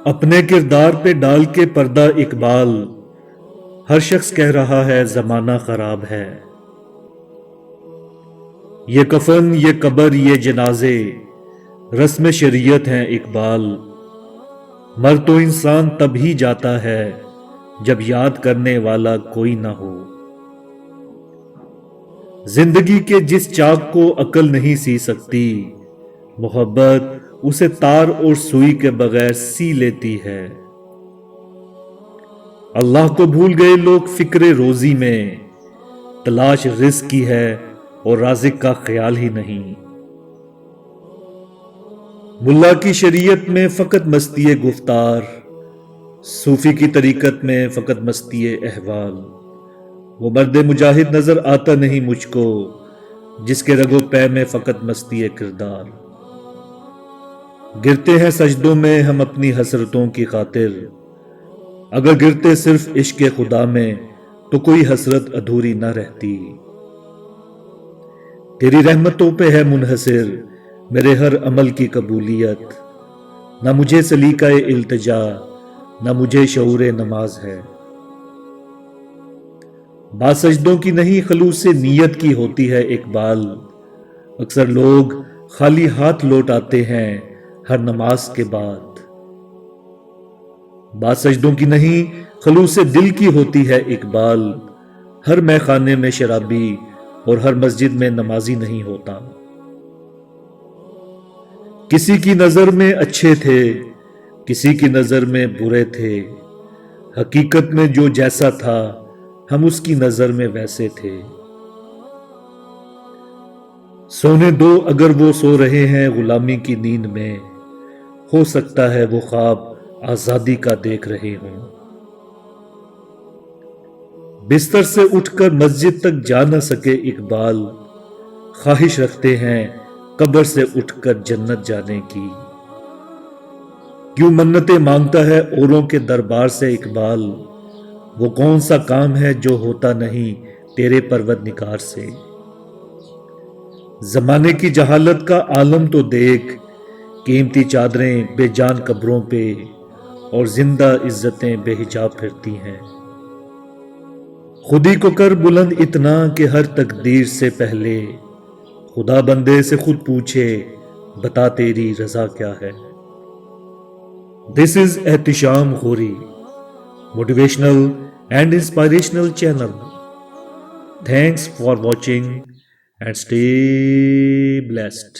اپنے کردار پہ ڈال کے پردہ اقبال، ہر شخص کہہ رہا ہے زمانہ خراب ہے۔ یہ کفن، یہ قبر، یہ جنازے رسم شریعت ہیں اقبال۔ مر تو انسان تب ہی جاتا ہے جب یاد کرنے والا کوئی نہ ہو۔ زندگی کے جس چاک کو عقل نہیں سی سکتی، محبت اسے تار اور سوئی کے بغیر سی لیتی ہے۔ اللہ کو بھول گئے لوگ فکر روزی میں، تلاش رزق کی ہے اور رازق کا خیال ہی نہیں۔ ملا کی شریعت میں فقط مستی گفتار، صوفی کی طریقت میں فقط مستی احوال۔ وہ مرد مجاہد نظر آتا نہیں مجھ کو، جس کے رگ و پے میں فقط مستی کردار۔ گرتے ہیں سجدوں میں ہم اپنی حسرتوں کی خاطر، اگر گرتے صرف عشق خدا میں تو کوئی حسرت ادھوری نہ رہتی۔ تیری رحمتوں پہ ہے منحصر میرے ہر عمل کی قبولیت، نہ مجھے سلیقہ التجا نہ مجھے شعور نماز ہے۔ بات سجدوں کی نہیں خلوص نیت کی ہوتی ہے اقبال، اکثر لوگ خالی ہاتھ لوٹ آتے ہیں ہر نماز کے بعد۔ بات سجدوں کی نہیں خلوص دل کی ہوتی ہے اقبال، ہر مے خانے میں شرابی اور ہر مسجد میں نمازی نہیں ہوتا۔ کسی کی نظر میں اچھے تھے، کسی کی نظر میں برے تھے، حقیقت میں جو جیسا تھا ہم اس کی نظر میں ویسے تھے۔ سونے دو اگر وہ سو رہے ہیں غلامی کی نیند میں، ہو سکتا ہے وہ خواب آزادی کا دیکھ رہے ہوں۔ بستر سے اٹھ کر مسجد تک جا نہ سکے اقبال، خواہش رکھتے ہیں قبر سے اٹھ کر جنت جانے کی۔ کیوں منتیں مانگتا ہے اوروں کے دربار سے اقبال، وہ کون سا کام ہے جو ہوتا نہیں تیرے پروردگار سے۔ زمانے کی جہالت کا عالم تو دیکھ، قیمتی چادریں بے جان قبروں پہ اور زندہ عزتیں بے حجاب پھرتی ہیں۔ خودی کو کر بلند اتنا کہ ہر تقدیر سے پہلے خدا بندے سے خود پوچھے بتا تیری رضا کیا ہے۔ This is Ehtesham Ghori, motivational and inspirational channel. Thanks for watching and stay blessed.